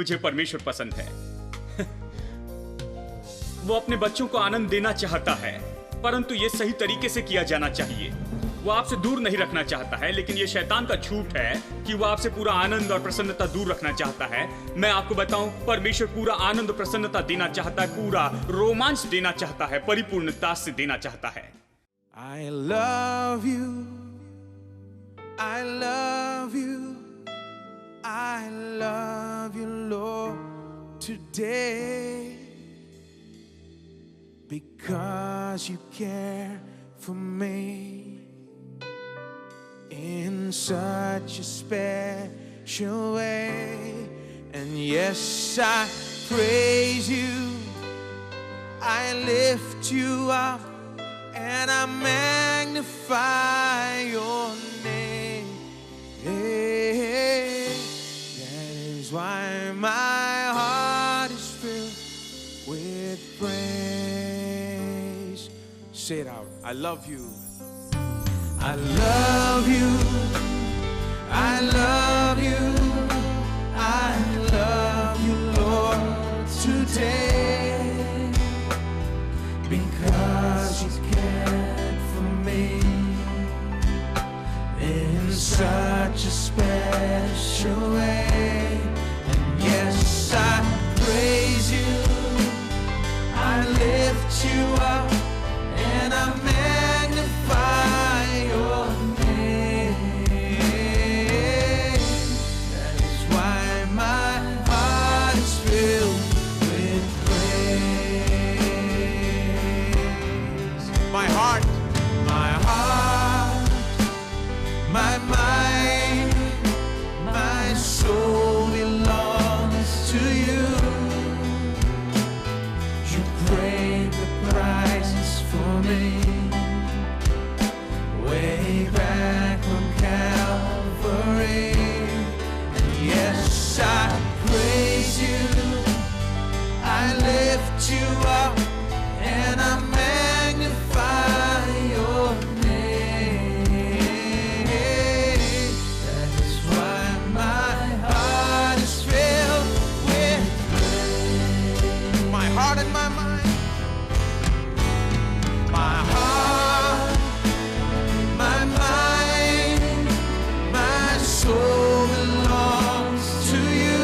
मुझे परमेश्वर पसंद है। वो अपने बच्चों को आनंद देना चाहता है, परंतु ये सही तरीके से किया जाना चाहिए। वो आपसे दूर नहीं रखना चाहता है, लेकिन ये शैतान का झूठ है कि वो आपसे पूरा आनंद और प्रसन्नता दूर रखना चाहता है। मैं आपको बताऊं, परमेश्वर पूरा आनंद और प्रसन्नता देना चाहता है, पूरा रोमांच देना चाहता है, परिपूर्णता से देना चाहता है। I love you, I love you, I love you, Lord, today, because you care for me in such a special way. And yes, I praise you, I lift you up, and I magnify your name. That is why my heart is filled with praise. Say it out. I love you. I love you. I love you. I love you, Lord, today, because you cared for me in such a special way. And yes, I praise you, I lift you up, and I magnify your name. That is why my heart is filled with praise. My heart, my mind, my soul belongs to you. You paid the prices for me way back on Calvary. And yes, I praise you, I lift you up, and I magnify your name. That is why my heart is filled with praise. My heart and my mind, my heart, my mind, my soul belongs to you.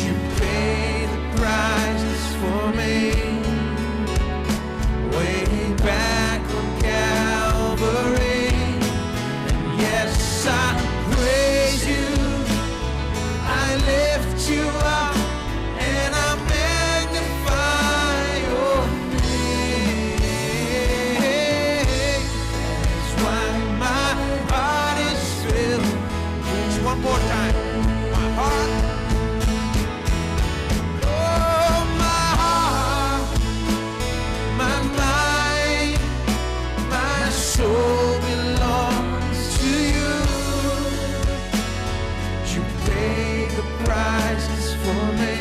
You paid the prices for me way back on Calvary. And yes, I praise you, I lift you up, and I magnify your name. That's why my heart is filled. Just one more time. My heart. Oh, my heart, my mind, my soul belongs to you. You paid the prices for me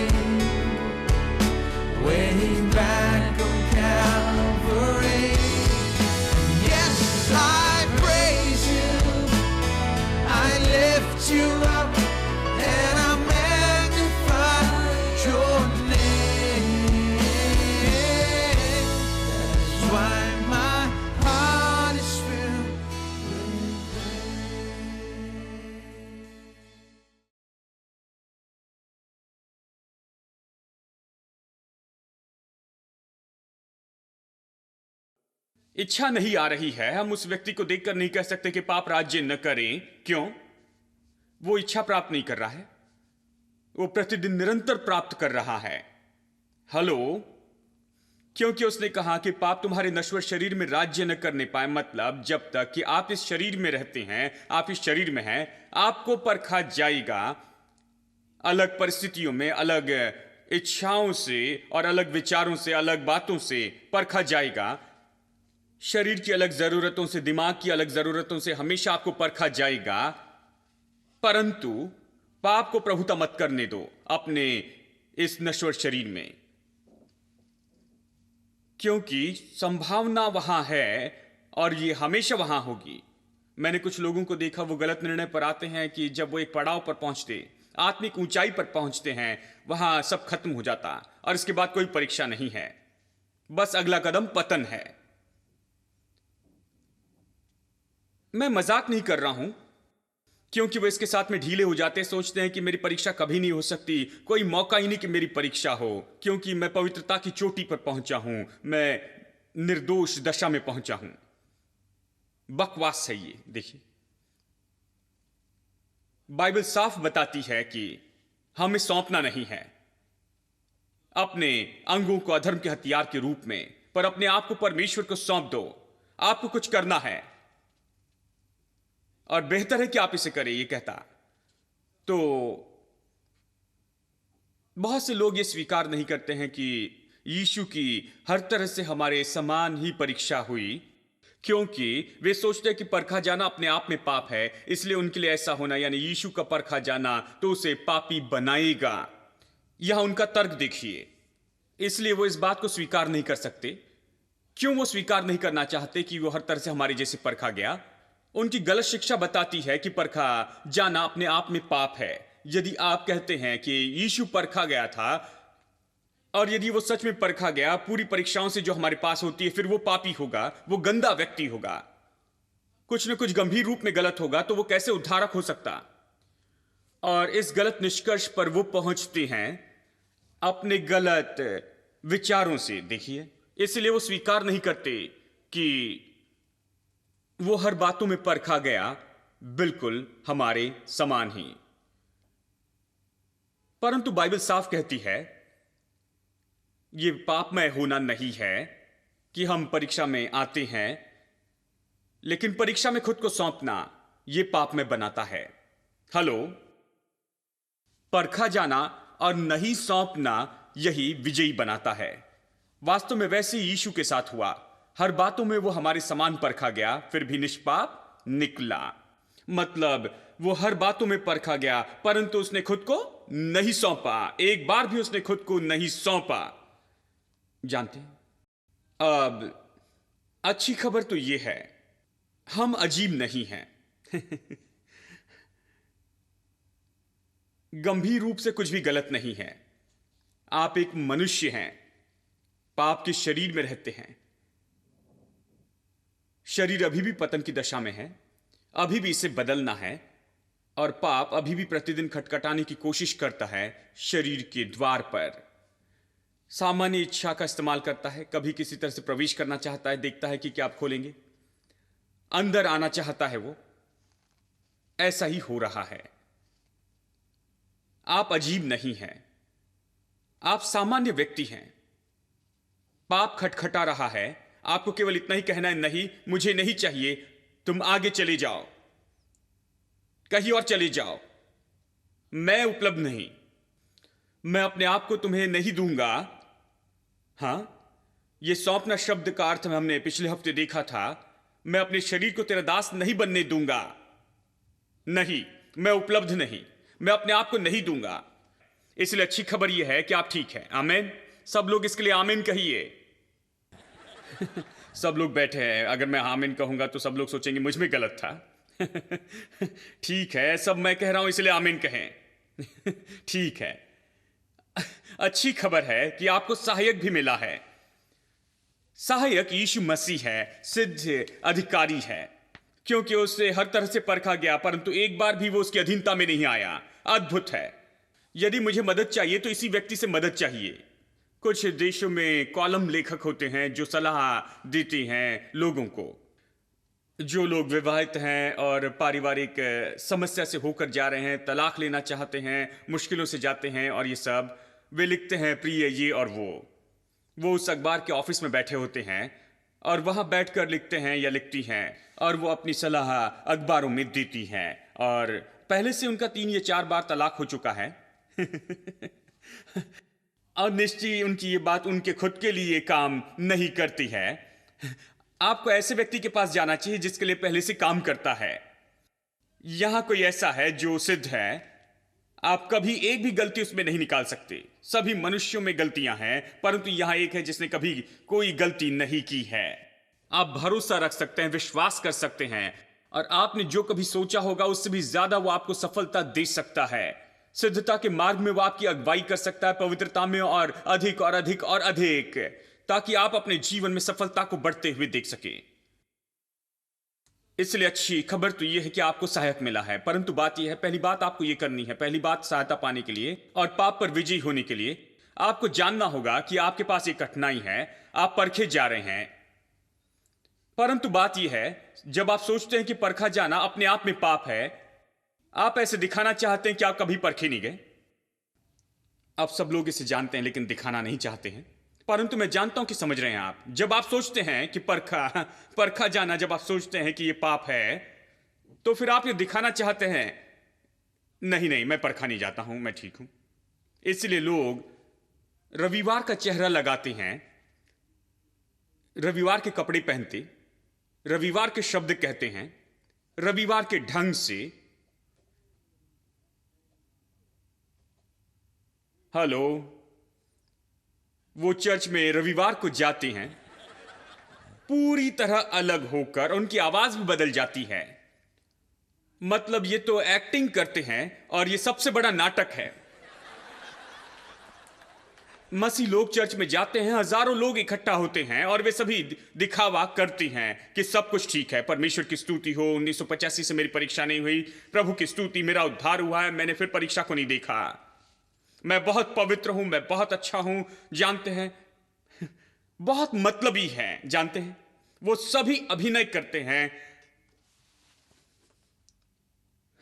way back on Calvary. Yes, I praise you, I lift you up, and I magnify your name. That's why my heart is filled with praise. इच्छा नहीं आ रही है, हम उस व्यक्ति को देखकर नहीं कह सकते कि पाप राज्य न करें। क्यों? वो इच्छा प्राप्त नहीं कर रहा है, वो प्रतिदिन निरंतर प्राप्त कर रहा है। हेलो, क्योंकि उसने कहा कि पाप तुम्हारे नश्वर शरीर में राज्य न करने पाए। मतलब जब तक कि आप इस शरीर में रहते हैं, आप इस शरीर में हैं, आपको परखा जाएगा अलग परिस्थितियों में, अलग इच्छाओं से और अलग विचारों से, अलग बातों से परखा जाएगा। शरीर की अलग जरूरतों से, दिमाग की अलग जरूरतों से हमेशा आपको परखा जाएगा। परंतु पाप को प्रभुता मत करने दो अपने इस नश्वर शरीर में, क्योंकि संभावना वहां है और ये हमेशा वहां होगी। मैंने कुछ लोगों को देखा, वो गलत निर्णय पर आते हैं कि जब वो एक पड़ाव पर पहुंचते, आत्मिक ऊंचाई पर पहुंचते हैं, वहां सब खत्म हो जाता और इसके बाद कोई परीक्षा नहीं है, बस अगला कदम पतन है। मैं मजाक नहीं कर रहा हूं, क्योंकि वो इसके साथ में ढीले हो जाते हैं, सोचते हैं कि मेरी परीक्षा कभी नहीं हो सकती, कोई मौका ही नहीं कि मेरी परीक्षा हो, क्योंकि मैं पवित्रता की चोटी पर पहुंचा हूं, मैं निर्दोष दशा में पहुंचा हूं। बकवास है ये। देखिए, बाइबल साफ बताती है कि हमें सौंपना नहीं है अपने अंगों को अधर्म के हथियार के रूप में, पर अपने आप को परमेश्वर को सौंप दो। आपको कुछ करना है और बेहतर है कि आप इसे करें, ये कहता। तो बहुत से लोग ये स्वीकार नहीं करते हैं कि यीशु की हर तरह से हमारे समान ही परीक्षा हुई, क्योंकि वे सोचते हैं कि परखा जाना अपने आप में पाप है, इसलिए उनके लिए ऐसा होना, यानी यीशु का परखा जाना तो उसे पापी बनाएगा। यहां उनका तर्क देखिए। इसलिए वो इस बात को स्वीकार नहीं कर सकते। क्यों वो स्वीकार नहीं करना चाहते कि वो हर तरह से हमारे जैसे परखा गया? उनकी गलत शिक्षा बताती है कि परखा जाना अपने आप में पाप है। यदि आप कहते हैं कि यीशु परखा गया था और यदि वो सच में परखा गया पूरी परीक्षाओं से जो हमारे पास होती है, फिर वो पापी होगा, वो गंदा व्यक्ति होगा, कुछ न कुछ गंभीर रूप में गलत होगा, तो वो कैसे उद्धारक हो सकता? और इस गलत निष्कर्ष पर वो पहुंचते हैं अपने गलत विचारों से। देखिए, इसलिए वो स्वीकार नहीं करते कि वो हर बातों में परखा गया, बिल्कुल हमारे समान ही। परंतु बाइबल साफ कहती है ये पापमय होना नहीं है कि हम परीक्षा में आते हैं, लेकिन परीक्षा में खुद को सौंपना ये पापमय बनाता है। हेलो, परखा जाना और नहीं सौंपना यही विजयी बनाता है। वास्तव में वैसे ही यीशु के साथ हुआ। हर बातों में वो हमारे समान परखा गया, फिर भी निष्पाप निकला। मतलब वो हर बातों में परखा गया, परंतु उसने खुद को नहीं सौंपा। एक बार भी उसने खुद को नहीं सौंपा। जानते हैं, अब अच्छी खबर तो यह है, हम अजीब नहीं हैं। गंभीर रूप से कुछ भी गलत नहीं है। आप एक मनुष्य हैं, पाप के शरीर में रहते हैं। शरीर अभी भी पतन की दशा में है, अभी भी इसे बदलना है, और पाप अभी भी प्रतिदिन खटखटाने की कोशिश करता है शरीर के द्वार पर। सामान्य इच्छा का इस्तेमाल करता है, कभी किसी तरह से प्रवेश करना चाहता है, देखता है कि क्या आप खोलेंगे, अंदर आना चाहता है वो। ऐसा ही हो रहा है। आप अजीब नहीं हैं, आप सामान्य व्यक्ति हैं। पाप खटखटा रहा है, आपको केवल इतना ही कहना है, नहीं मुझे नहीं चाहिए, तुम आगे चले जाओ, कहीं और चले जाओ, मैं उपलब्ध नहीं, मैं अपने आप को तुम्हें नहीं दूंगा। हां, यह सौंपना शब्द का अर्थ हमने पिछले हफ्ते देखा था। मैं अपने शरीर को तेरा दास नहीं बनने दूंगा। नहीं, मैं उपलब्ध नहीं, मैं अपने आप को नहीं दूंगा। इसलिए अच्छी खबर यह है कि आप ठीक हैं। आमीन। सब लोग इसके लिए आमीन कहिए। सब लोग बैठे हैं। अगर मैं आमीन कहूंगा तो सब लोग सोचेंगे मुझ में गलत था। ठीक है, सब मैं कह रहा हूं इसलिए आमीन कहें। ठीक है। अच्छी खबर है कि आपको सहायक भी मिला है। सहायक यीशु मसीह है, सिद्ध अधिकारी है, क्योंकि उससे हर तरह से परखा गया, परंतु एक बार भी वो उसकी अधीनता में नहीं आया। अद्भुत है। यदि मुझे मदद चाहिए तो इसी व्यक्ति से मदद चाहिए। कुछ देशों में कॉलम लेखक होते हैं जो सलाह देते हैं लोगों को, जो लोग विवाहित हैं और पारिवारिक समस्या से होकर जा रहे हैं, तलाक लेना चाहते हैं, मुश्किलों से जाते हैं, और ये सब वे लिखते हैं प्रिय ये और वो उस अखबार के ऑफिस में बैठे होते हैं और वहां बैठकर लिखते हैं या लिखती हैं, और वो अपनी सलाह अखबारों में देती हैं, और पहले से उनका 3 या 4 बार तलाक हो चुका है। और निश्चय उनकी ये बात उनके खुद के लिए काम नहीं करती है। आपको ऐसे व्यक्ति के पास जाना चाहिए जिसके लिए पहले से काम करता है। यहां कोई ऐसा है जो सिद्ध है, आप कभी एक भी गलती उसमें नहीं निकाल सकते। सभी मनुष्यों में गलतियां हैं, परंतु यहां एक है जिसने कभी कोई गलती नहीं की है। आप भरोसा रख सकते हैं, विश्वास कर सकते हैं, और आपने जो कभी सोचा होगा उससे भी ज्यादा वो आपको सफलता दे सकता है। सिद्धता के मार्ग में वो आपकी अगुवाई कर सकता है, पवित्रता में और अधिक और अधिक और अधिक, ताकि आप अपने जीवन में सफलता को बढ़ते हुए देख सके। इसलिए अच्छी खबर तो यह है कि आपको सहायक मिला है, परंतु बात यह है, पहली बात आपको यह करनी है, पहली बात सहायता पाने के लिए और पाप पर विजयी होने के लिए आपको जानना होगा कि आपके पास एक कठिनाई है, आप परखे जा रहे हैं। परंतु बात यह है, जब आप सोचते हैं कि परखा जाना अपने आप में पाप है, आप ऐसे दिखाना चाहते हैं कि आप कभी परखे नहीं गए। आप सब लोग इसे जानते हैं लेकिन दिखाना नहीं चाहते हैं, परंतु मैं जानता हूं कि समझ रहे हैं आप। जब आप सोचते हैं कि परखा जाना, जब आप सोचते हैं कि यह पाप है, तो फिर आप ये दिखाना चाहते हैं, नहीं नहीं मैं परखा नहीं जाता हूं, मैं ठीक हूं। इसलिए लोग रविवार का चेहरा लगाते हैं, रविवार के कपड़े पहनते, रविवार के शब्द कहते हैं, रविवार के ढंग से। हेलो, वो चर्च में रविवार को जाते हैं पूरी तरह अलग होकर, उनकी आवाज भी बदल जाती है। मतलब ये तो एक्टिंग करते हैं और ये सबसे बड़ा नाटक है। मसीह लोग चर्च में जाते हैं, हजारों लोग इकट्ठा होते हैं और वे सभी दिखावा करते हैं कि सब कुछ ठीक है, परमेश्वर की स्तुति हो, 1985 से मेरी परीक्षा नहीं हुई, प्रभु की स्तुति, मेरा उद्धार हुआ है, मैंने फिर परीक्षा को नहीं देखा, मैं बहुत पवित्र हूं, मैं बहुत अच्छा हूं। जानते हैं, बहुत मतलबी हैं, जानते हैं, वो सभी अभिनय करते हैं,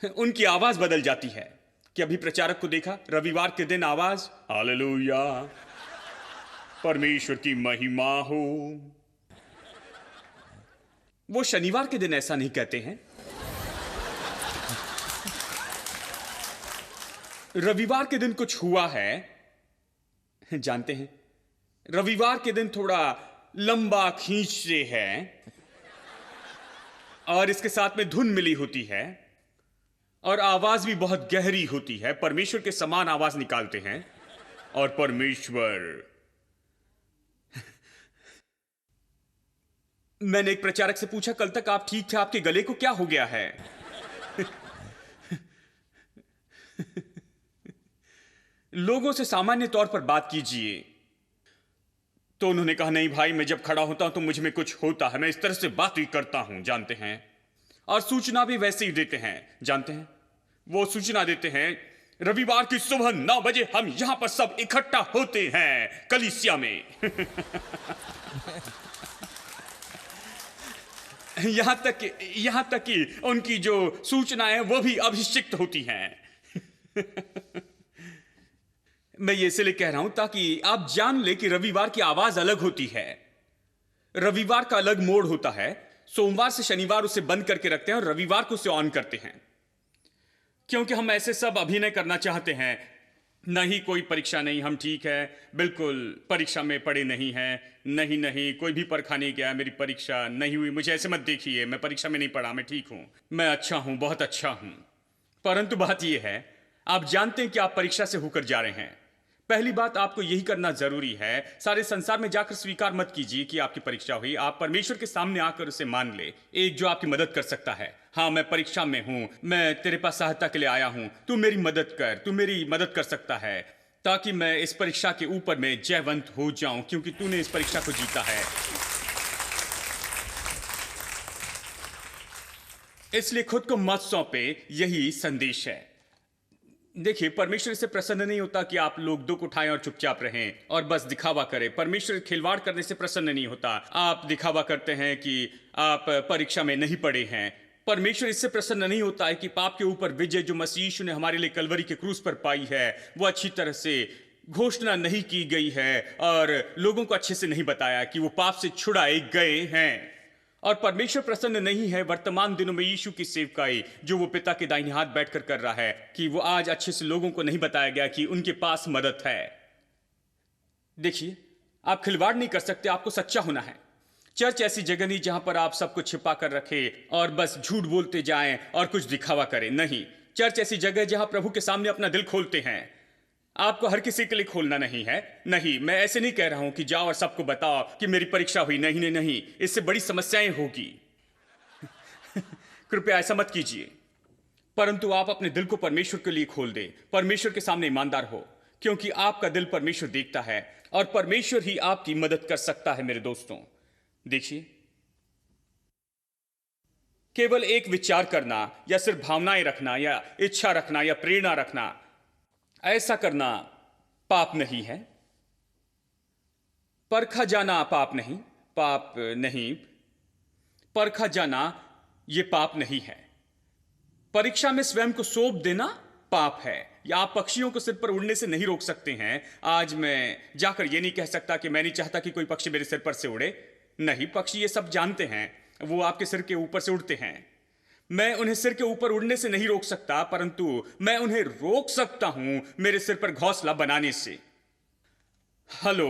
उनकी आवाज बदल जाती है। कि अभी प्रचारक को देखा, रविवार के दिन आवाज हालेलुया, परमेश्वर की महिमा हो। वो शनिवार के दिन ऐसा नहीं कहते हैं। रविवार के दिन कुछ हुआ है, जानते हैं, रविवार के दिन थोड़ा लंबा खींचते हैं और इसके साथ में धुन मिली होती है और आवाज भी बहुत गहरी होती है, परमेश्वर के समान आवाज निकालते हैं। और परमेश्वर, मैंने एक प्रचारक से पूछा, कल तक आप ठीक थे, आपके गले को क्या हो गया है? लोगों से सामान्य तौर पर बात कीजिए। तो उन्होंने कहा, नहीं भाई, मैं जब खड़ा होता हूं तो मुझ में कुछ होता है, मैं इस तरह से बात ही करता हूं, जानते हैं। और सूचना भी वैसे ही देते हैं, जानते हैं, वो सूचना देते हैं, रविवार की सुबह 9 बजे हम यहां पर सब इकट्ठा होते हैं कलीसिया में। यहां तक कि उनकी जो सूचनाएं वो भी अभिषिक्त होती हैं। मैं ये इसलिए कह रहा हूं ताकि आप जान ले कि रविवार की आवाज अलग होती है, रविवार का अलग मोड होता है। सोमवार से शनिवार उसे बंद करके रखते हैं और रविवार को उसे ऑन करते हैं, क्योंकि हम ऐसे सब अभिनय करना चाहते हैं। नहीं, कोई परीक्षा नहीं, हम ठीक है, बिल्कुल परीक्षा में पढ़े नहीं हैं, नहीं नहीं कोई भी परीक्षा नहीं गया, मेरी परीक्षा नहीं हुई, मुझे ऐसे मत देखिए, मैं परीक्षा में नहीं पढ़ा, मैं ठीक हूं, मैं अच्छा हूं, बहुत अच्छा हूं। परंतु बात यह है, आप जानते हैं कि आप परीक्षा से होकर जा रहे हैं। पहली बात आपको यही करना जरूरी है, सारे संसार में जाकर स्वीकार मत कीजिए कि आपकी परीक्षा हुई, आप परमेश्वर के सामने आकर उसे मान ले, एक जो आपकी मदद कर सकता है। हाँ, मैं परीक्षा में हूं, मैं तेरे पास सहायता के लिए आया हूं, तू मेरी मदद कर, तू मेरी मदद कर सकता है ताकि मैं इस परीक्षा के ऊपर में जयवंत हो जाऊं, क्योंकि तूने इस परीक्षा को जीता है। इसलिए खुद को मत सौंपे, यही संदेश है। देखिए, परमेश्वर से प्रसन्न नहीं होता कि आप लोग दुख उठाएं और चुपचाप रहें और बस दिखावा करें। परमेश्वर खिलवाड़ करने से प्रसन्न नहीं होता। आप दिखावा करते हैं कि आप परीक्षा में नहीं पढ़े हैं। परमेश्वर इससे प्रसन्न नहीं होता है कि पाप के ऊपर विजय जो मसीह यीशु ने हमारे लिए कलवरी के क्रूस पर पाई है, वो अच्छी तरह से घोषणा नहीं की गई है और लोगों को अच्छे से नहीं बताया कि वो पाप से छुड़ाए गए हैं। और परमेश्वर प्रसन्न नहीं है वर्तमान दिनों में यीशु की सेवकाई जो वो पिता के दाहिने हाथ बैठकर कर रहा है, कि वो आज अच्छे से लोगों को नहीं बताया गया कि उनके पास मदद है। देखिए, आप खिलवाड़ नहीं कर सकते, आपको सच्चा होना है। चर्च ऐसी जगह नहीं जहां पर आप सब कुछ छिपा कर रखें और बस झूठ बोलते जाएं और कुछ दिखावा करें। नहीं, चर्च ऐसी जगह है जहां प्रभु के सामने अपना दिल खोलते हैं। आपको हर किसी के लिए खोलना नहीं है। नहीं, मैं ऐसे नहीं कह रहा हूं कि जाओ और सबको बताओ कि मेरी परीक्षा हुई। नहीं नहीं नहीं, इससे बड़ी समस्याएं होगी। कृपया ऐसा मत कीजिए। परंतु आप अपने दिल को परमेश्वर के लिए खोल दें, परमेश्वर के सामने ईमानदार हो, क्योंकि आपका दिल परमेश्वर देखता है और परमेश्वर ही आपकी मदद कर सकता है। मेरे दोस्तों, देखिए, केवल एक विचार करना या सिर्फ भावनाएं रखना या इच्छा रखना या प्रेरणा रखना, ऐसा करना पाप नहीं है। परखा जाना पाप नहीं, परखा जाना यह पाप नहीं है। परीक्षा में स्वयं को सौंप देना पाप है। या आप पक्षियों को सिर पर उड़ने से नहीं रोक सकते हैं। आज मैं जाकर यह नहीं कह सकता कि मैं नहीं चाहता कि कोई पक्षी मेरे सिर पर से उड़े। नहीं, पक्षी ये सब जानते हैं, वो आपके सिर के ऊपर से उड़ते हैं। मैं उन्हें सिर के ऊपर उड़ने से नहीं रोक सकता, परंतु मैं उन्हें रोक सकता हूं मेरे सिर पर घोंसला बनाने से। हेलो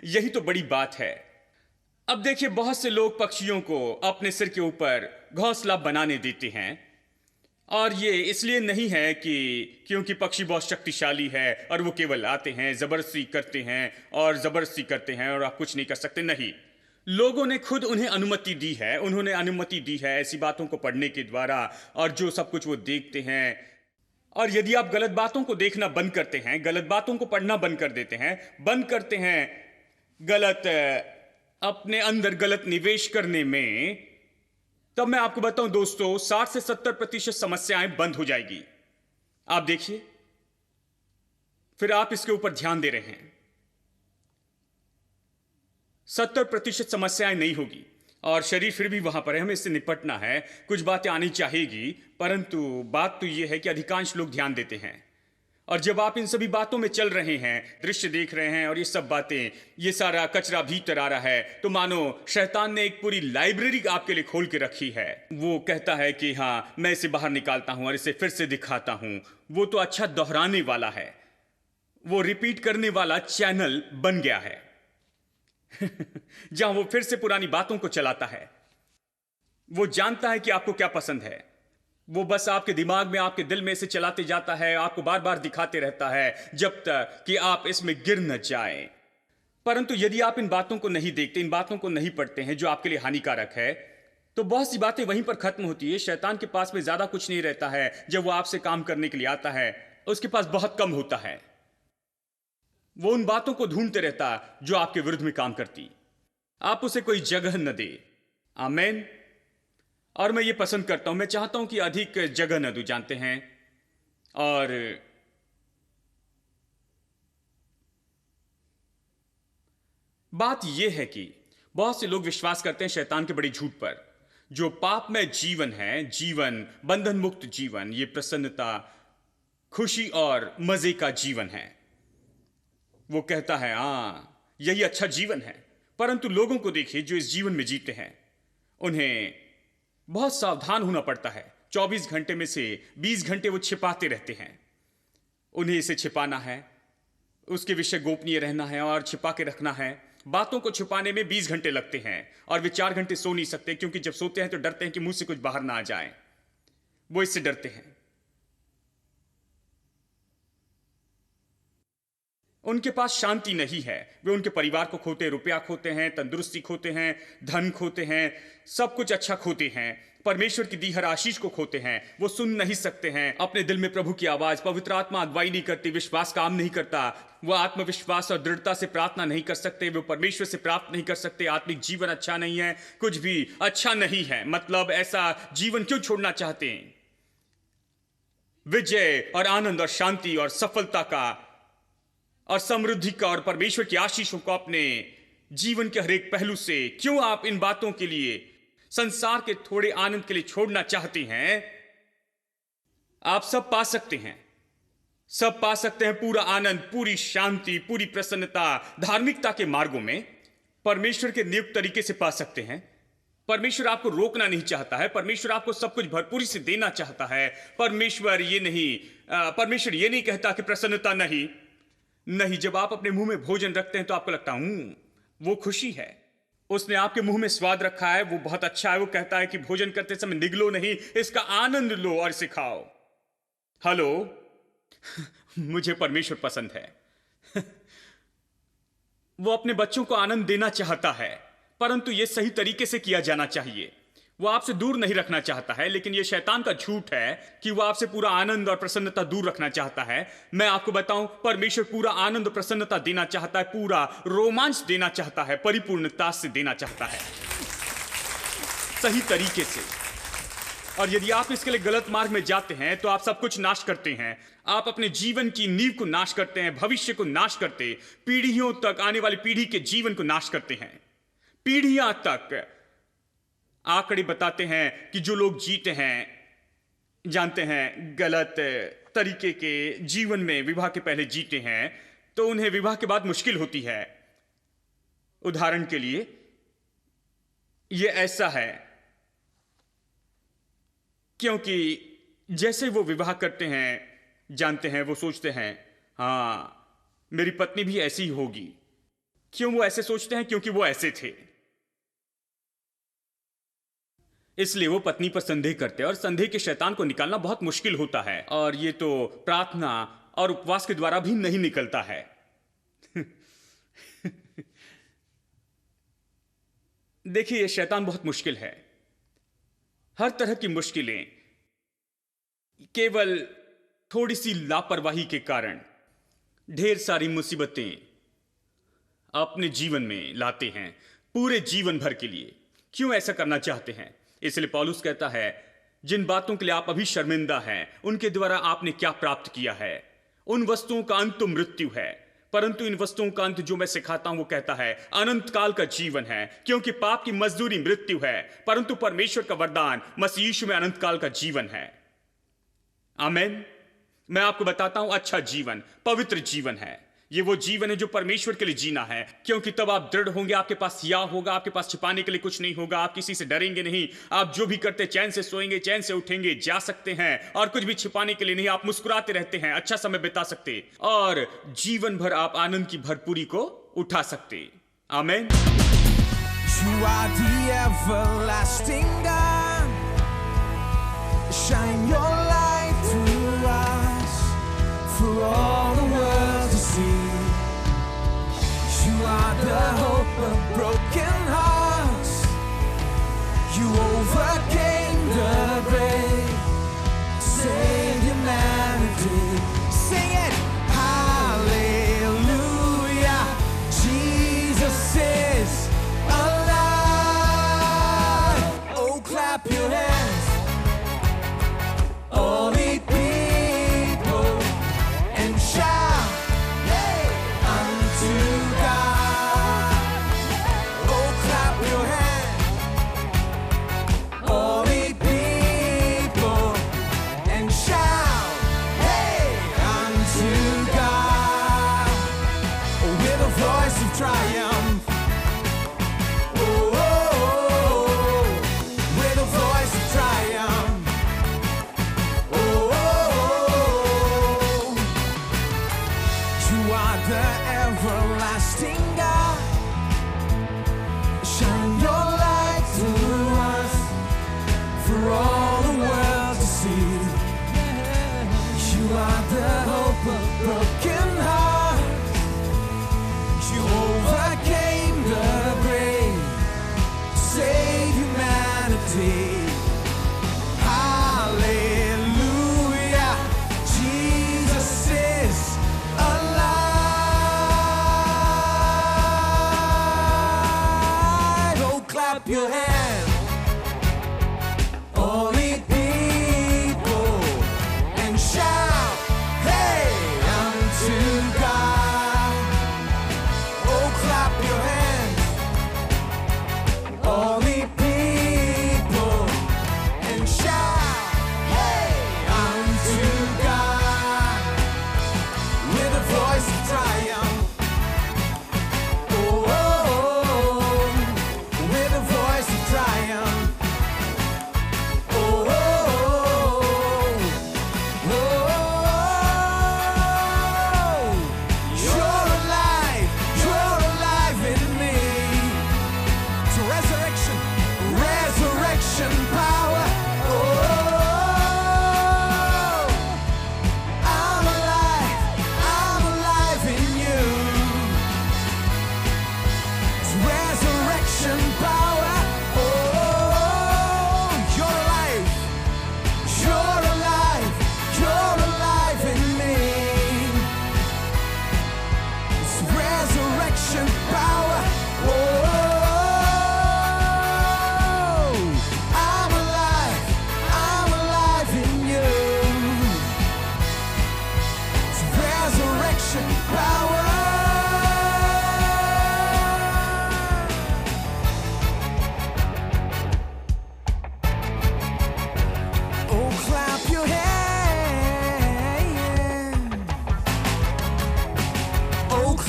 यही तो बड़ी बात है। अब देखिए, बहुत से लोग पक्षियों को अपने सिर के ऊपर घोंसला बनाने देते हैं, और ये इसलिए नहीं है कि क्योंकि पक्षी बहुत शक्तिशाली है और वो केवल आते हैं, जबरदस्ती करते हैं और आप कुछ नहीं कर सकते। नहीं, लोगों ने खुद उन्हें अनुमति दी है, उन्होंने अनुमति दी है ऐसी बातों को पढ़ने के द्वारा, और जो सब कुछ वो देखते हैं। और यदि आप गलत बातों को देखना बंद करते हैं, गलत बातों को पढ़ना बंद कर देते हैं, बंद करते हैं गलत अपने अंदर गलत निवेश करने में, तब मैं आपको बताऊं दोस्तों, 60 से 70% समस्याएं बंद हो जाएगी। आप देखिए, फिर आप इसके ऊपर ध्यान दे रहे हैं, 70% समस्याएं नहीं होगी और शरीर फिर भी वहां पर है, हमें इससे निपटना है। कुछ बातें आनी चाहिएगी, परंतु बात तो यह है कि अधिकांश लोग ध्यान देते हैं। और जब आप इन सभी बातों में चल रहे हैं, दृश्य देख रहे हैं और ये सब बातें, ये सारा कचरा भीतर आ रहा है, तो मानो शैतान ने एक पूरी लाइब्रेरी आपके लिए खोल के रखी है। वो कहता है कि हाँ, मैं इसे बाहर निकालता हूं और इसे फिर से दिखाता हूं। वो तो अच्छा दोहराने वाला है, वो रिपीट करने वाला चैनल बन गया है जहां वो फिर से पुरानी बातों को चलाता है। वो जानता है कि आपको क्या पसंद है, वो बस आपके दिमाग में, आपके दिल में इसे चलाते जाता है, आपको बार बार दिखाते रहता है जब तक कि आप इसमें गिर न जाएं। परंतु यदि आप इन बातों को नहीं देखते, इन बातों को नहीं पढ़ते हैं जो आपके लिए हानिकारक है, तो बहुत सी बातें वहीं पर खत्म होती है। शैतान के पास में ज्यादा कुछ नहीं रहता है। जब वो आपसे काम करने के लिए आता है, उसके पास बहुत कम होता है। वो उन बातों को ढूंढते रहता जो आपके विरुद्ध में काम करती। आप उसे कोई जगह न दे। आमीन। और मैं ये पसंद करता हूं, मैं चाहता हूं कि अधिक जगह न दूं, जानते हैं। और बात यह है कि बहुत से लोग विश्वास करते हैं शैतान के बड़ी झूठ पर। जो पाप में जीवन है, जीवन बंधन मुक्त जीवन, ये प्रसन्नता, खुशी और मजे का जीवन है। वो कहता है यही अच्छा जीवन है। परंतु लोगों को देखिए जो इस जीवन में जीते हैं, उन्हें बहुत सावधान होना पड़ता है। 24 घंटे में से 20 घंटे वो छिपाते रहते हैं। उन्हें इसे छिपाना है, उसके विषय गोपनीय रहना है और छिपा के रखना है। बातों को छुपाने में 20 घंटे लगते हैं और वे 4 घंटे सो नहीं सकते, क्योंकि जब सोते हैं तो डरते हैं कि मुंह से कुछ बाहर ना आ जाए। वो इससे डरते हैं। उनके पास शांति नहीं है। वे उनके परिवार को खोते हैं, रुपया खोते हैं, तंदुरुस्ती खोते हैं, धन खोते हैं, सब कुछ अच्छा खोते हैं, परमेश्वर की दी हर आशीष को खोते हैं। वो सुन नहीं सकते हैं अपने दिल में प्रभु की आवाज। पवित्र आत्मा अगुवाई नहीं करती, विश्वास काम नहीं करता। वो आत्मविश्वास और दृढ़ता से प्रार्थना नहीं कर सकते, वो परमेश्वर से प्राप्त नहीं कर सकते। आत्मिक जीवन अच्छा नहीं है, कुछ भी अच्छा नहीं है। मतलब ऐसा जीवन क्यों छोड़ना चाहते हैं? विजय और आनंद और शांति और सफलता का और समृद्धि का और परमेश्वर की आशीषों को अपने जीवन के हर एक पहलू से क्यों आप इन बातों के लिए, संसार के थोड़े आनंद के लिए छोड़ना चाहते हैं? आप सब पा सकते हैं, सब पा सकते हैं। पूरा आनंद, पूरी शांति, पूरी प्रसन्नता धार्मिकता के मार्गों में परमेश्वर के नियुक्त तरीके से पा सकते हैं। परमेश्वर आपको रोकना नहीं चाहता है। परमेश्वर आपको सब कुछ भरपूरी से देना चाहता है। परमेश्वर ये नहीं कहता कि प्रसन्नता नहीं। जब आप अपने मुंह में भोजन रखते हैं तो आपको लगता वो खुशी है। उसने आपके मुंह में स्वाद रखा है, वो बहुत अच्छा है। वो कहता है कि भोजन करते समय निगलो नहीं, इसका आनंद लो और इसे खाओ। हेलो मुझे परमेश्वर पसंद है। वो अपने बच्चों को आनंद देना चाहता है, परंतु यह सही तरीके से किया जाना चाहिए। वो आपसे दूर नहीं रखना चाहता है, लेकिन ये शैतान का झूठ है कि वो आपसे पूरा आनंद और प्रसन्नता दूर रखना चाहता है। मैं आपको बताऊं, परमेश्वर पूरा आनंद और प्रसन्नता देना चाहता है, पूरा रोमांच देना चाहता है, परिपूर्णता से देना चाहता है, सही तरीके से। और यदि आप इसके लिए गलत मार्ग में जाते हैं तो आप सब कुछ नाश करते हैं। आप अपने जीवन की नींव को नाश करते हैं, भविष्य को नाश करते, पीढ़ियों तक, आने वाली पीढ़ी के जीवन को नाश करते हैं, पीढ़ियां तक। आंकड़े बताते हैं कि जो लोग जीते हैं, जानते हैं, गलत तरीके के जीवन में विवाह के पहले जीते हैं, तो उन्हें विवाह के बाद मुश्किल होती है। उदाहरण के लिए यह ऐसा है क्योंकि जैसे वो विवाह करते हैं, जानते हैं, वो सोचते हैं हां मेरी पत्नी भी ऐसी ही होगी। क्यों वो ऐसे सोचते हैं? क्योंकि वो ऐसे थे, इसलिए वो पत्नी पर संदेह करते हैं। और संदेह के शैतान को निकालना बहुत मुश्किल होता है, और ये तो प्रार्थना और उपवास के द्वारा भी नहीं निकलता है। देखिए, ये शैतान बहुत मुश्किल है। हर तरह की मुश्किलें केवल थोड़ी सी लापरवाही के कारण ढेर सारी मुसीबतें अपने जीवन में लाते हैं, पूरे जीवन भर के लिए। क्यों ऐसा करना चाहते हैं? इसलिए पौलुस कहता है, जिन बातों के लिए आप अभी शर्मिंदा हैं, उनके द्वारा आपने क्या प्राप्त किया है? उन वस्तुओं का अंत तो मृत्यु है, परंतु इन वस्तुओं का अंत जो मैं सिखाता हूं, वो कहता है अनंत काल का जीवन है। क्योंकि पाप की मजदूरी मृत्यु है, परंतु परमेश्वर का वरदान मसीह यीशु में अनंत काल का जीवन है। आमीन। मैं आपको बताता हूं, अच्छा जीवन, पवित्र जीवन है। ये वो जीवन है जो परमेश्वर के लिए जीना है, क्योंकि तब आप दृढ़ होंगे, आपके पास या होगा, आपके पास छिपाने के लिए कुछ नहीं होगा, आप किसी से डरेंगे नहीं, आप जो भी करते चैन से सोएंगे, चैन से उठेंगे, जा सकते हैं, और कुछ भी छिपाने के लिए नहीं, आप मुस्कुराते रहते हैं, अच्छा समय बिता सकते, और जीवन भर आप आनंद की भरपूरी को उठा सकते। आमीन। You are the everlasting God. Shine your light through us for all the world to see. You are the hope of broken hearts. You overcame the grave, saved humanity. Sing it, hallelujah. Jesus is alive. Oh, clap your hands, all ye people, and shout, hey, unto God. Oh, clap your hands, all ye people, and shout, hey, unto God. Oh, with a voice of triumph. Oh, oh, oh, with a voice of triumph. Oh, you are the everlasting God. Shine your light through us for all the world to see. You are the hope of broken hearts. You overcame the grave, save humanity. Hallelujah, Jesus is alive. Oh, clap your hands, all ye people, and shout, hey, unto God. Oh, clap your hands, all ye people, and shout, hey, unto God, with a voice of triumph. Oh, oh, oh, with a voice of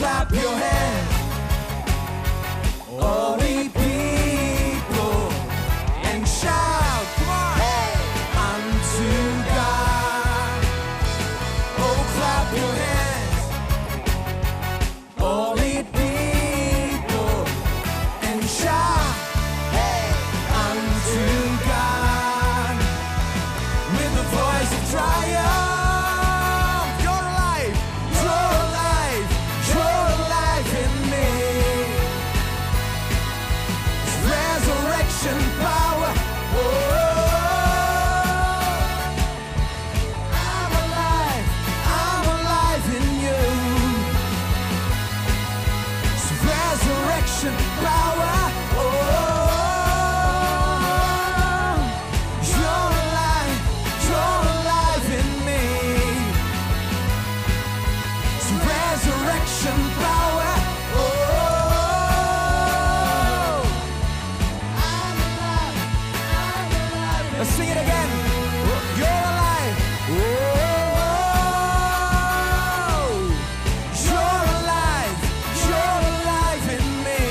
clap your hands, all ye people, and shout, come on, unto God. Oh, clap your hands, all ye people, and shout, unto God, with the voice of triumph. You're alive, you're alive, you're alive in me. Resurrection power. Oh, I'm alive in you. It's resurrection power. Oh, you're alive in me. It's resurrection power. Oh, let's sing it again. You're alive. Oh, you're alive in me.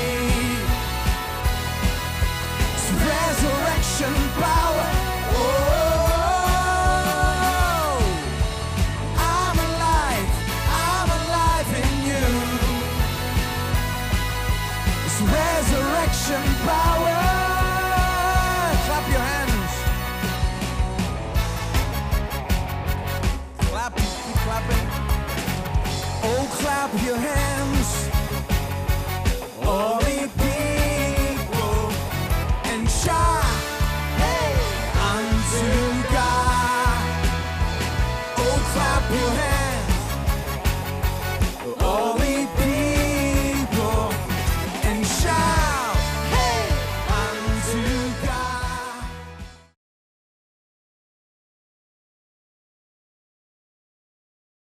It's resurrection power. Oh, I'm alive in you. It's resurrection power. Clap your hands. Clap, keep clapping. Oh, clap your hands.